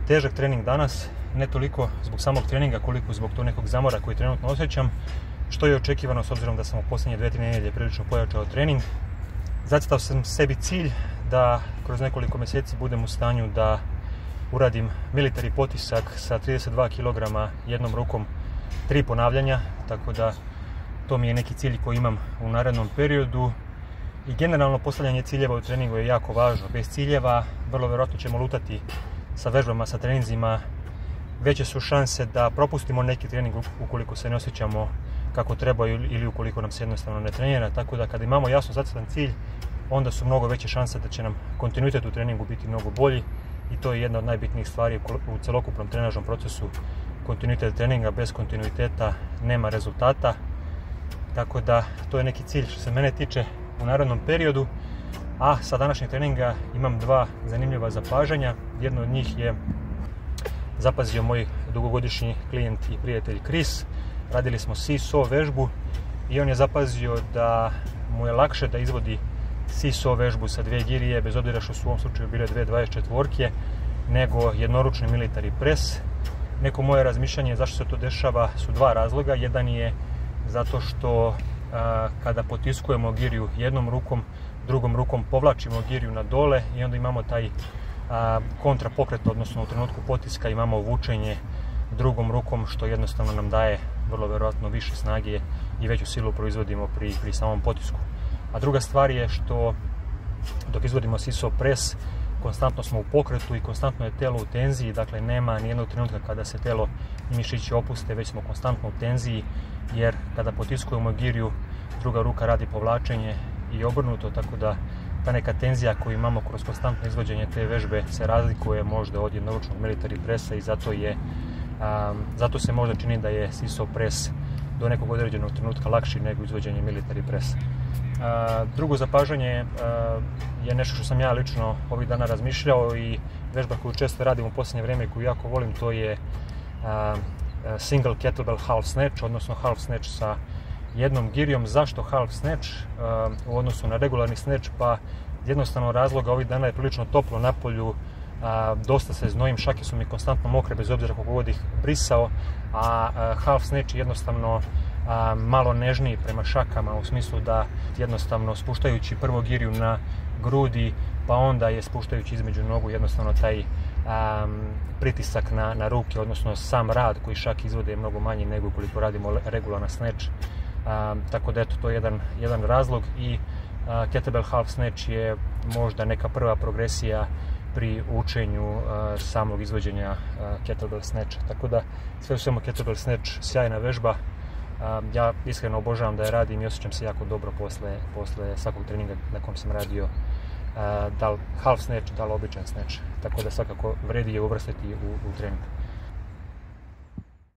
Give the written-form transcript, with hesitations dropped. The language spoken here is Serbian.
težak trening danas, ne toliko zbog samog treninga koliko zbog tog nekog zamora koji trenutno osjećam, što je očekivano s obzirom da sam u posljednje 2-3 nedjelje prilično pojačao trening. Zacrtao sam sebi cilj da kroz nekoliko mjeseci budem u stanju da uradim military potisak sa 32 kg jednom rukom, 3 ponavljanja, tako da to mi je neki cilj koji imam u narednom periodu. I generalno postavljanje ciljeva u treningu je jako važno. Bez ciljeva vrlo vjerojatno ćemo lutati sa vežbama, sa treninzima. Veće su šanse da propustimo neki trening ukoliko se ne osjećamo kako treba ili ukoliko nam se jednostavno ne trenira. Tako da kada imamo jasno zacrtan cilj, onda su mnogo veće šanse da će nam kontinuitet u treningu biti mnogo bolji. I to je jedna od najbitnijih stvari u celokupnom trenažnom procesu. Kontinuitet treninga, bez kontinuiteta nema rezultata. Tako da to je neki cilj što se mene tiče u narednom periodu. A sa današnjeg treninga imam 2 zanimljiva zapažanja. Jedno od njih je zapazio moj dugogodišnji klijent i prijatelj Chris. Radili smo seesaw vežbu i on je zapazio da mu je lakše da izvodi seesaw vežbu sa 2 girije, bez obzira što su u ovom slučaju bile 2 24-ke, nego jednoručni military press. Neko moje razmišljanje zašto se to dešava su 2 razloga. Jedan je zato što kada potiskujemo giriju jednom rukom, drugom rukom povlačimo giriju na dole i onda imamo taj kontrapokret, odnosno u trenutku potiska imamo vučenje drugom rukom, što jednostavno nam daje vrlo vjerojatno više snage i veću silu proizvodimo pri samom potisku. A druga stvar je što dok izvodimo seesaw press, konstantno smo u pokretu i konstantno je telo u tenziji, dakle nema nijednog trenutka kada se telo i mišići opuste, već smo konstantno u tenziji, jer kada potiskujemo giriju, druga ruka radi povlačenje i obrnuto, tako da ta neka tenzija koju imamo kroz konstantno izvođenje te vežbe se razlikuje možda od jednoručnog military pressa i zato se možda čini da je seesaw press do nekog određenog trenutka lakši nego izvođenje military pressa. Drugo zapažanje je nešto što sam ja lično ovih dana razmišljao i vežba koju često radim u posljednje vrijeme i koju jako volim, to je single kettlebell half snatch, odnosno half snatch sa jednom girijom. Zašto half snatch u odnosu na regularni snatch? Pa jednostavno razloga, ovih dana je prilično toplo na polju, dosta se znojim, šake su mi konstantno mokre bez obzira koliko god ih brisao, a half snatch je jednostavno malo nežniji prema šakama, u smislu da jednostavno spuštajući prvo giriju na grudi, pa onda je spuštajući između nogu, jednostavno taj pritisak na ruke, odnosno sam rad koji šake izvode je mnogo manji nego ukoliko radimo regularan snatch. Tako da eto, to je jedan razlog i kettlebell half snatch je možda neka prva progresija pri učenju samog izvođenja kettlebell snatcha. Tako da sve u svemu kettlebell snatch sjajna vežba. Ja iskreno obožavam da je radim i osjećam se jako dobro posle svakog treninga na kom sam radio, da li half snatch, da li običan snatch. Tako da svakako vredi je uvrstiti u trening.